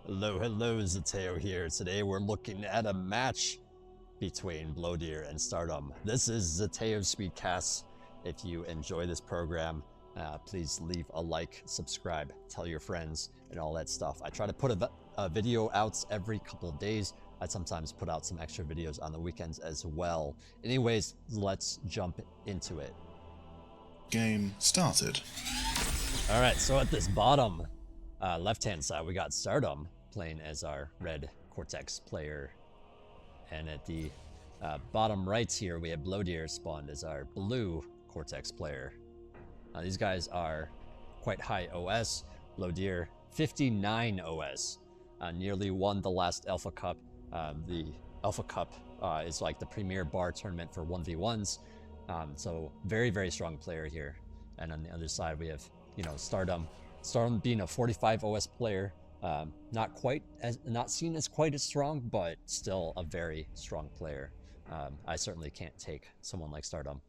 Hello, Zeteo here. Today we're looking at a match between Blodir and Stardom. This is Zeteo'sSpeedAnalysis. If you enjoy this program, please leave a like, subscribe, tell your friends, and all that stuff. I try to put a video out every couple of days. I sometimes put out some extra videos on the weekends as well. Anyways, let's jump into it. Game started. All right, so at this bottom left-hand side, we got Stardom playing as our red Cortex player. And at the bottom right here, we have Blodir spawned as our blue Cortex player. These guys are quite high OS. Blodir, 59 OS. Nearly won the last Alpha Cup. The Alpha Cup is like the premier bar tournament for 1v1s. So very, very strong player here. And on the other side, we have, Stardom. Stardom being a 45 OS player. Not seen as quite as strong, but still a very strong player. I certainly can't take someone like Stardom.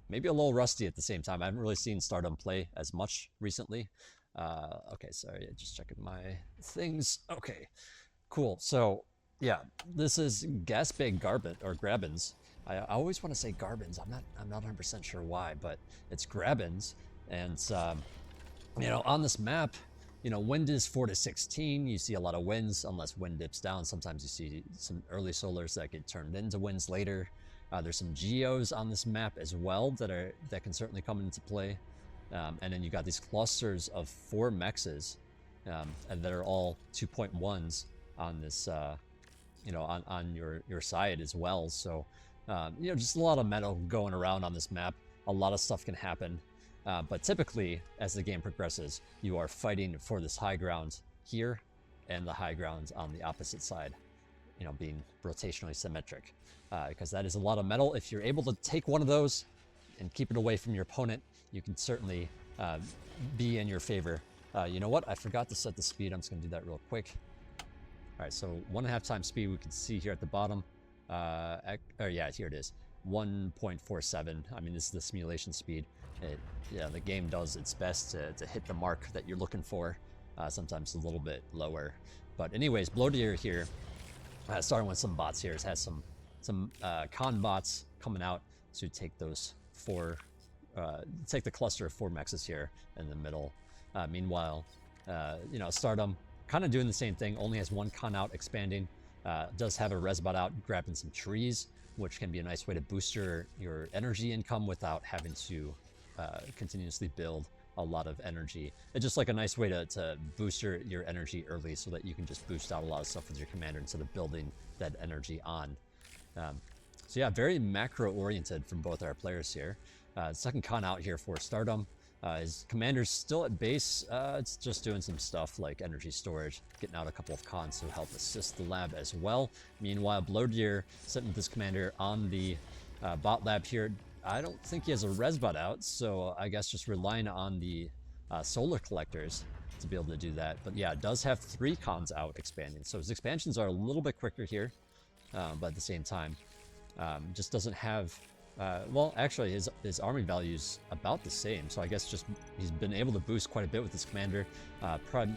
Maybe a little rusty at the same time. I haven't really seen Stardom play as much recently. Okay, sorry, just checking my things. Okay, cool. So yeah, this is Gasbag Grabens. I always want to say Grabens. I'm not 100% sure why, but it's Grabens. And on this map, wind is 4 to 16. You see a lot of winds unless wind dips down. Sometimes you see some early solars that get turned into winds later. There's some geos on this map as well that can certainly come into play. And then you got these clusters of 4 mexes, and they're all 2.1s on this, on your side as well. So, just a lot of metal going around on this map. A lot of stuff can happen. But typically, as the game progresses, you are fighting for this high ground here and the high ground on the opposite side, being rotationally symmetric. Because that is a lot of metal. If you're able to take one of those and keep it away from your opponent, you can certainly be in your favor. You know what? I forgot to set the speed. I'm just going to do that real quick. All right, so 1.5 times speed we can see here at the bottom. Yeah, here it is. 1.47. I mean, this is the simulation speed. The game does its best to hit the mark that you're looking for. Sometimes a little bit lower. But anyways, Blodir here, starting with some bots here, has some con bots coming out to take those take the cluster of 4 mexes here in the middle. Meanwhile, Stardom kind of doing the same thing, only has 1 con out expanding. Does have a resbot out grabbing some trees, which can be a nice way to boost your energy income without having to continuously build a lot of energy. It's just like a nice way to boost your energy early so that you can just boost out a lot of stuff with your commander instead of building that energy on. So yeah, very macro oriented from both our players here. Second con out here for Stardom. His commander's still at base. It's just doing some stuff like energy storage, getting out a couple of cons to help assist the lab as well. Meanwhile, Blodir sitting with his commander on the bot lab here. I don't think he has a resbot out, so I guess just relying on the solar collectors to be able to do that. But yeah, it does have 3 cons out expanding, so his expansions are a little bit quicker here, but at the same time, just doesn't have. Well, actually, his army value is about the same, so I guess just he's been able to boost quite a bit with his commander. Part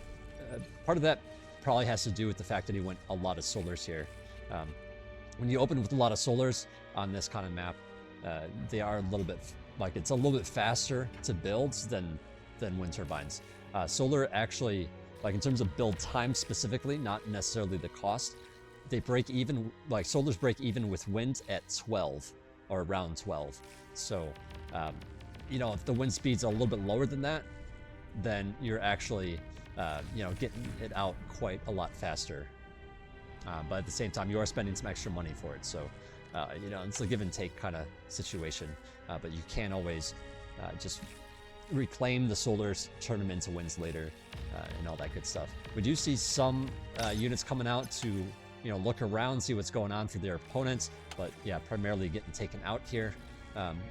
of that probably has to do with the fact that he went a lot of solars here. When you open with a lot of solars on this kind of map, they are a little bit, it's a little bit faster to build than wind turbines. Solar actually, in terms of build time specifically, not necessarily the cost, they break even, solars break even with wind at 12. Or around 12. So, if the wind speed's a little bit lower than that, then you're actually, getting it out quite a lot faster. But at the same time, you are spending some extra money for it. So, it's a give and take kind of situation. But you can always just reclaim the solars, turn them into winds later, and all that good stuff. We do see some units coming out to look around, see what's going on for their opponents, but yeah, primarily getting taken out here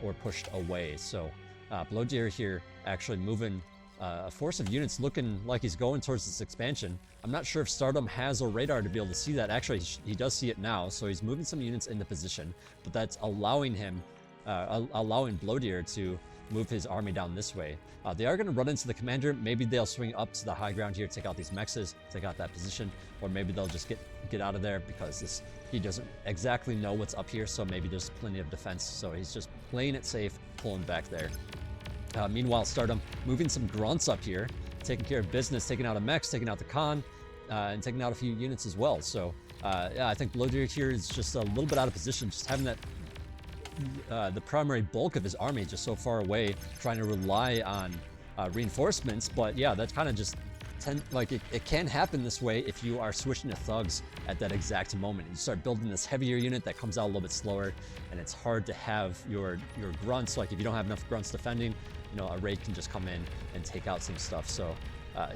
or pushed away. So Blodir here actually moving a force of units looking like he's going towards this expansion. I'm not sure if Stardom has a radar to be able to see that. Actually, he does see it now, so he's moving some units into position, but that's allowing him, allowing Blodir to move his army down this way. They are going to run into the commander. Maybe they'll swing up to the high ground here, take out these mexes, take out that position, or maybe they'll just get out of there because he doesn't exactly know what's up here, so maybe there's plenty of defense. So he's just playing it safe, pulling back there. Meanwhile, Stardom moving some grunts up here, taking care of business, taking out a mech, taking out the Khan, and taking out a few units as well. So yeah, I think Blodir here is just a little bit out of position, just having that the primary bulk of his army just so far away, trying to rely on reinforcements. But yeah, that kind of just it can happen this way if you are switching to thugs at that exact moment. You start building this heavier unit that comes out a little bit slower, and it's hard to have your grunts. Like if you don't have enough grunts defending, you know, a raid can just come in and take out some stuff. So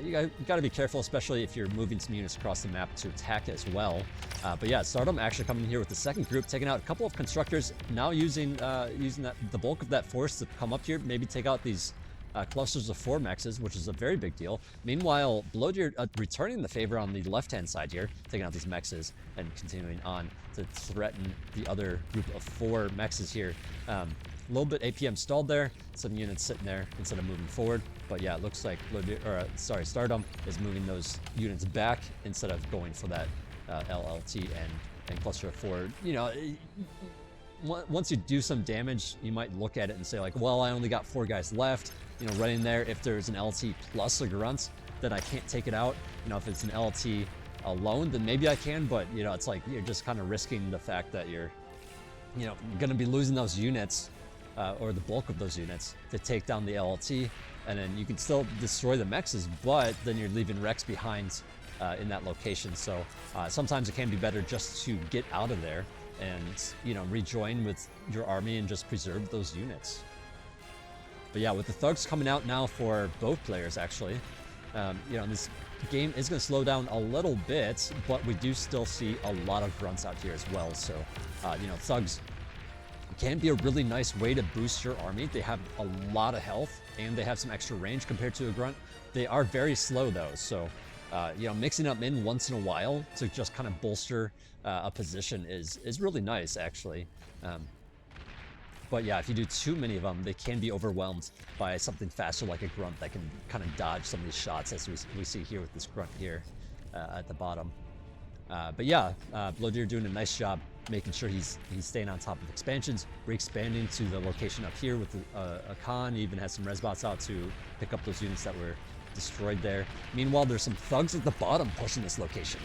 you got to be careful, especially if you're moving some units across the map to attack as well. But yeah, Stardom actually coming in here with the second group, taking out a couple of constructors, now using the bulk of that force to come up here, maybe take out these clusters of 4 mexes, which is a very big deal. Meanwhile, Blodir returning the favor on the left-hand side here, taking out these mexes and continuing on to threaten the other group of 4 mexes here. A little bit APM stalled there, some units sitting there instead of moving forward. But yeah, it looks like Stardom is moving those units back instead of going for that LLT and cluster of 4. You know, once you do some damage, you might look at it and say like, well, I only got 4 guys left. You know, right in there, if there's an LT plus a grunt, then I can't take it out. You know, if it's an LT alone, then maybe I can. But you know, it's like you're just kind of risking the fact that you're going to be losing those units. Or the bulk of those units to take down the LLT, and then you can still destroy the mexes, but then you're leaving Rex behind in that location. So sometimes it can be better just to get out of there and, you know, rejoin with your army and just preserve those units. But yeah, with the thugs coming out now for both players, actually, you know, this game is going to slow down a little bit, but we do still see a lot of grunts out here as well. So, you know, thugs can be a really nice way to boost your army. They have a lot of health and they have some extra range compared to a grunt. They are very slow though, so you know, mixing up in once in a while to just kind of bolster a position is really nice actually. But yeah, if you do too many of them, they can be overwhelmed by something faster like a grunt that can kind of dodge some of these shots, as we see here with this grunt here at the bottom. But yeah, Blodir doing a nice job making sure he's staying on top of expansions, re-expanding to the location up here with a Khan. He even has some resbots out to pick up those units that were destroyed there. Meanwhile, there's some thugs at the bottom pushing this location.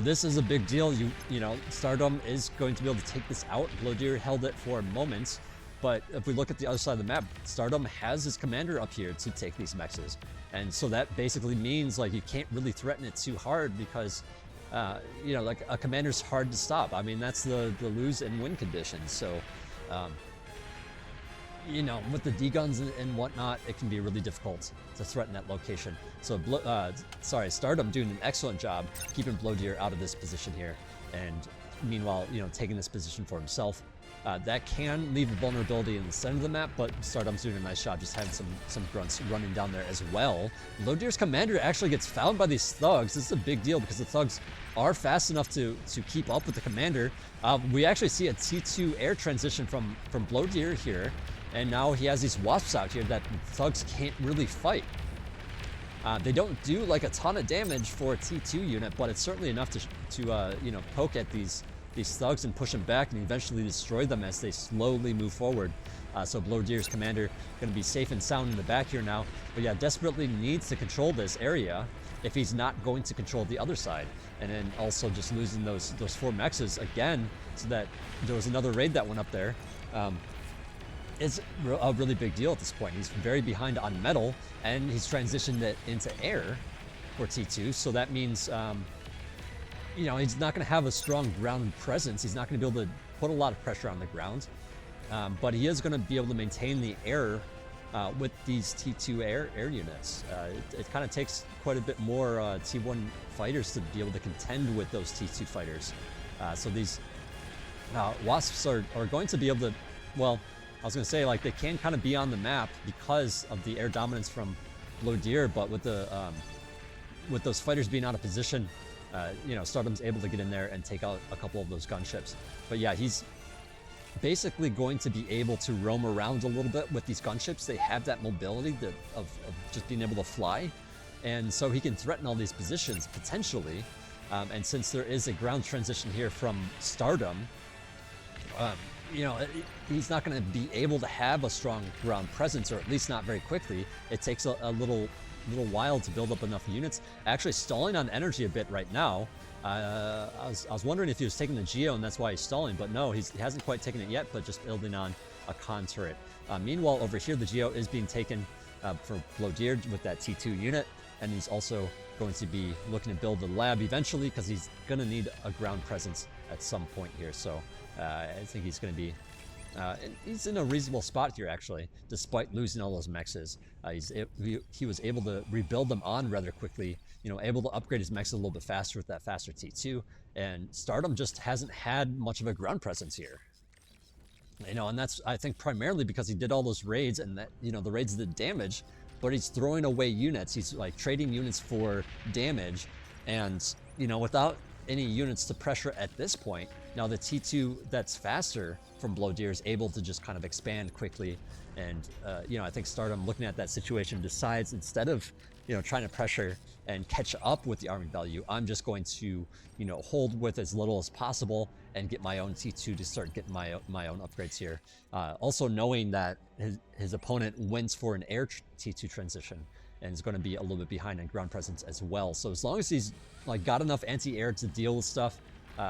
This is a big deal. You know, Stardom is going to be able to take this out. Blodir held it for a moment, but if we look at the other side of the map, Stardom has his commander up here to take these mexes. And so that basically means like you can't really threaten it too hard because you know, like a commander's hard to stop. I mean, that's the lose and win conditions. So, you know, with the D-guns and whatnot, it can be really difficult to threaten that location. So, Stardom doing an excellent job keeping Blodir out of this position here. And meanwhile, you know, taking this position for himself. That can leave a vulnerability in the center of the map, but Stardom's doing a nice job just having some grunts running down there as well. Blodir's commander actually gets found by these thugs. This is a big deal because the thugs are fast enough to keep up with the commander. We actually see a T2 air transition from Blodir here, and now he has these wasps out here that thugs can't really fight. They don't do like a ton of damage for a T2 unit, but it's certainly enough to you know, poke at these thugs and push them back and eventually destroy them as they slowly move forward. So Blodir's commander going to be safe and sound in the back here now. But yeah, desperately needs to control this area if he's not going to control the other side. And then also just losing those 4 mexes again, so that there was another raid that went up there. It's a really big deal at this point. He's very behind on metal, and he's transitioned it into air for T2. So that means you know, he's not going to have a strong ground presence. He's not going to be able to put a lot of pressure on the ground, but he is going to be able to maintain the air with these T2 air units. It kind of takes quite a bit more T1 fighters to be able to contend with those T2 fighters. So these wasps are going to be able to, well, I was going to say, like, they can kind of be on the map because of the air dominance from Blodir, but with those fighters being out of position, you know, Stardom's able to get in there and take out a couple of those gunships. But yeah, he's basically going to be able to roam around a little bit with these gunships. They have that mobility of just being able to fly. And so he can threaten all these positions potentially. And since there is a ground transition here from Stardom, you know, he's not going to be able to have a strong ground presence, or at least not very quickly. It takes a little while to build up enough units. Actually stalling on energy a bit right now. I was wondering if he was taking the Geo and that's why he's stalling, but no, he hasn't quite taken it yet, but just building on a con turret. Meanwhile, over here, the Geo is being taken for Blodir with that T2 unit, and he's also going to be looking to build the lab eventually because he's going to need a ground presence at some point here. So I think he's going to be he's in a reasonable spot here, actually, despite losing all those mexes. He was able to rebuild them on rather quickly, you know, able to upgrade his mechs a little bit faster with that faster T2, and Stardom just hasn't had much of a ground presence here. You know, and that's, I think, primarily because he did all those raids, and that, you know, the raids did damage, but he's throwing away units. He's like trading units for damage, and, you know, without any units to pressure at this point, now the T2 that's faster from Blodir is able to just kind of expand quickly. And, you know, I think Stardom, looking at that situation, decides instead of, you know, trying to pressure and catch up with the army value, I'm just going to, you know, hold with as little as possible and get my own T2 to start getting my own upgrades here. Also knowing that his opponent wins for an air T2 transition and is going to be a little bit behind in ground presence as well. So as long as he's like got enough anti-air to deal with stuff,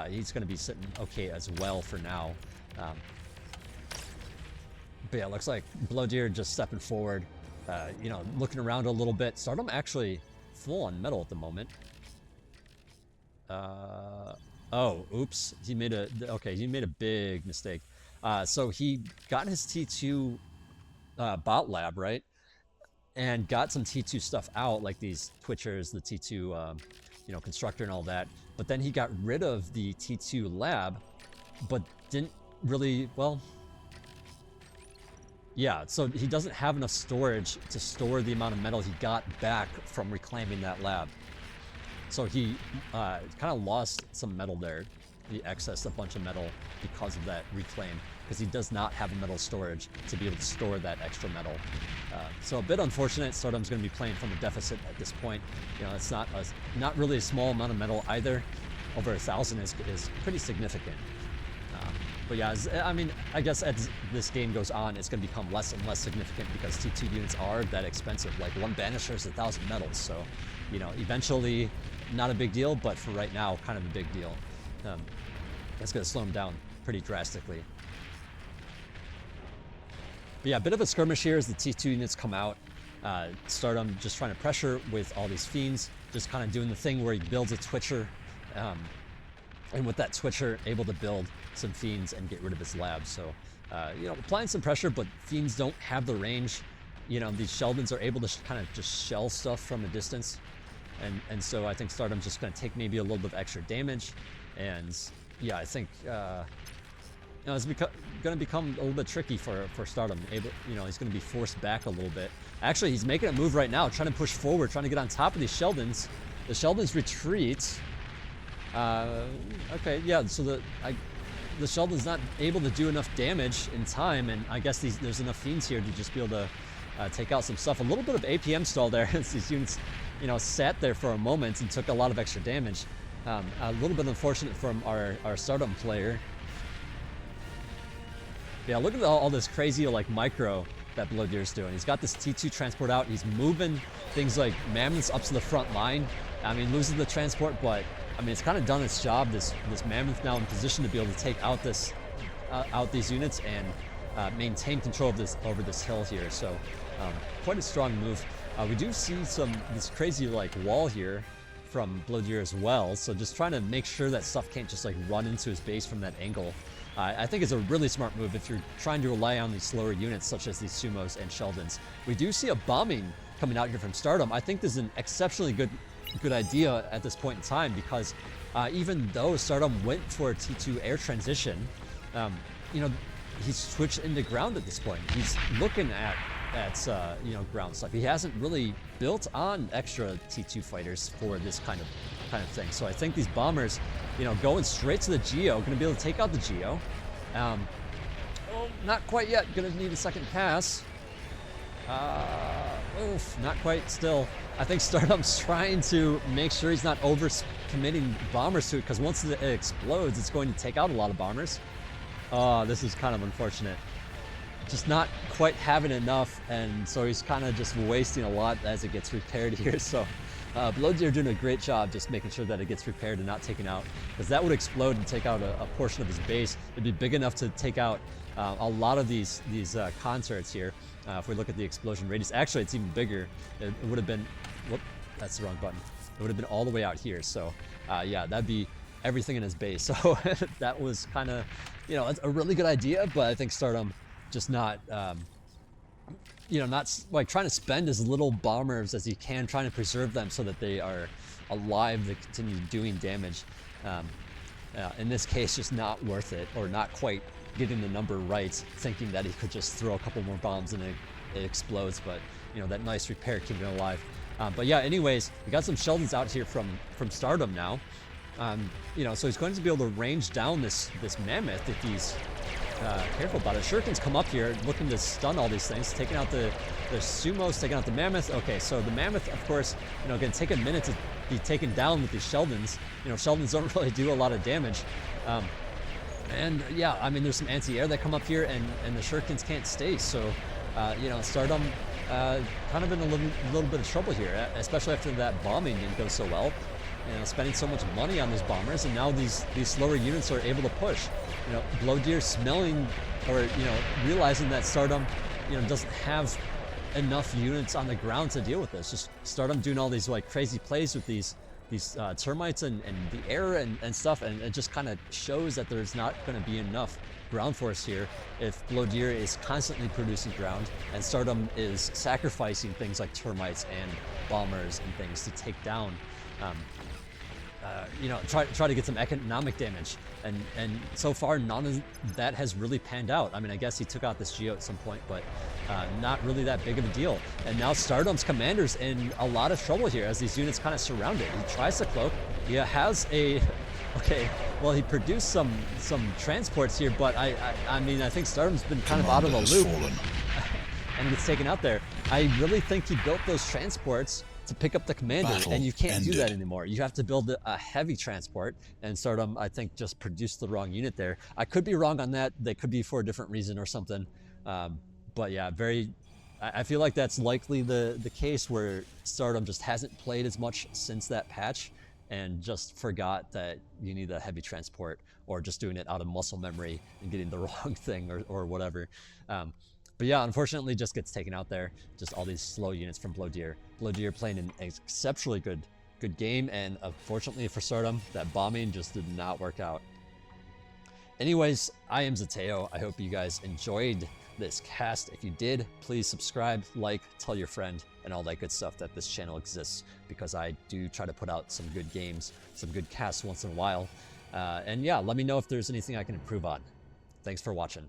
he's going to be sitting okay as well for now. But yeah, it looks like Blodir just stepping forward, you know, looking around a little bit. Stardom actually full on metal at the moment. Oh, oops. He made a big mistake. So he got his T2 bot lab, right? And got some T2 stuff out, like these Twitchers, the T2, you know, constructor and all that. But then he got rid of the T2 lab, but didn't really, well, yeah, so he doesn't have enough storage to store the amount of metal he got back from reclaiming that lab. So he kind of lost some metal there. He accessed a bunch of metal because of that reclaim, because he does not have a metal storage to be able to store that extra metal. So a bit unfortunate. Stardom's going to be playing from a deficit at this point. You know, it's not really a small amount of metal either. Over 1,000 is pretty significant. But yeah, I mean, I guess as this game goes on, it's going to become less and less significant because T2 units are that expensive. Like one Banisher is 1,000 metals, so, you know, eventually not a big deal, but for right now, kind of a big deal. That's going to slow him down pretty drastically. But yeah, a bit of a skirmish here as the T2 units come out. Stardom just trying to pressure with all these fiends, just kind of doing the thing where he builds a Twitcher, and with that Twitcher, able to build some fiends and get rid of his lab. So, you know, applying some pressure, but fiends don't have the range. You know, these Sheldons are able to kind of just shell stuff from a distance. And so I think Stardom's just going to take maybe a little bit of extra damage. And yeah, I think, you know, it's going to become a little bit tricky for Stardom. You know, he's going to be forced back a little bit. Actually, he's making a move right now, trying to push forward, trying to get on top of these Sheldons. The Sheldons retreat. Okay, yeah, so the Sheldon's not able to do enough damage in time, and I guess there's enough fiends here to just be able to take out some stuff. A little bit of APM stall there as these units, you know, sat there for a moment and took a lot of extra damage. A little bit unfortunate from our Stardom player. Yeah, look at all this crazy, like, micro that Blodir's doing. He's got this T2 transport out. He's moving things like mammoths up to the front line. I mean, losing the transport, but I mean, it's kind of done its job. This mammoth now in position to be able to take out these units and maintain control of over this hill here. So quite a strong move. We do see this crazy like wall here from Blodir as well. So just trying to make sure that stuff can't just like run into his base from that angle. I think it's a really smart move if you're trying to rely on these slower units such as these Sumos and Sheldons. We do see a bombing coming out here from Stardom. I think this is an exceptionally good idea at this point in time because even though Stardom went for a T2 air transition, you know, he's switched into ground at this point. He's looking at you know, ground stuff. He hasn't really built on extra T2 fighters for this kind of thing. So I think these bombers, you know, going straight to the Geo, going to be able to take out the Geo. Oh, not quite yet. Gonna need a second pass. Oof, not quite still. I think Stardom's trying to make sure he's not over-committing bombers to it, because once it explodes, it's going to take out a lot of bombers. Oh, this is kind of unfortunate. Just not quite having enough, and so he's kind of just wasting a lot as it gets repaired here. So Blodir doing a great job just making sure that it gets repaired and not taken out, because that would explode and take out a portion of his base. It'd be big enough to take out a lot of these concerts here. If we look at the explosion radius, actually it's even bigger. It would have been, whoop, that's the wrong button. It would have been all the way out here. So yeah, that'd be everything in his base. So that was kind of, you know, a really good idea, but I think Stardom just not, you know, not like trying to spend as little bombers as he can, trying to preserve them so that they are alive to continue doing damage. In this case, just not worth it, or not quite getting the number right, thinking that he could just throw a couple more bombs and it explodes, but you know, that nice repair keeping it alive. But yeah, anyways, we got some Sheldons out here from Stardom now. You know, so he's going to be able to range down this mammoth if he's careful about it. Shurikens come up here looking to stun all these things, taking out the sumos, taking out the mammoth. Okay, so the mammoth, of course, you know, gonna take a minute to be taken down with these Sheldons. You know, Sheldons don't really do a lot of damage. And yeah, I mean, there's some anti-air that come up here, and the Shurikens can't stay. So, you know, Stardom kind of in a little bit of trouble here, especially after that bombing didn't go so well. You know, spending so much money on those bombers, and now these slower units are able to push. You know, Blodir smelling, or you know, realizing that Stardom, you know, doesn't have enough units on the ground to deal with this. Just Stardom doing all these like crazy plays with these termites and the air and stuff, and it just kind of shows that there's not going to be enough ground force here if Blodir is constantly producing ground and Stardom is sacrificing things like termites and bombers and things to take down, you know, try to get some economic damage, and so far none of that has really panned out. I mean, I guess he took out this Geo at some point, but not really that big of a deal. And now Stardom's commander's in a lot of trouble here as these units kind of surround it. He tries to cloak. He has a, okay, well, he produced some transports here, but I mean, I think Stardom's been kind of out of the loop and gets taken out there. I really think he built those transports to pick up the commander, and you can't do that anymore. You have to build a heavy transport, and Stardom, I think, just produced the wrong unit there. I could be wrong on that. They could be for a different reason or something. But yeah, I feel like that's likely the case, where Stardom just hasn't played as much since that patch and just forgot that you need a heavy transport, or just doing it out of muscle memory and getting the wrong thing or whatever. But yeah, unfortunately, just gets taken out there. Just all these slow units from Blodir. Blodir playing an exceptionally good game, and unfortunately for Stardom, that bombing just did not work out. Anyways, I am Zeteo. I hope you guys enjoyed this cast. If you did, please subscribe, like, tell your friend, and all that good stuff that this channel exists, because I do try to put out some good games, some good casts once in a while. And yeah, let me know if there's anything I can improve on. Thanks for watching.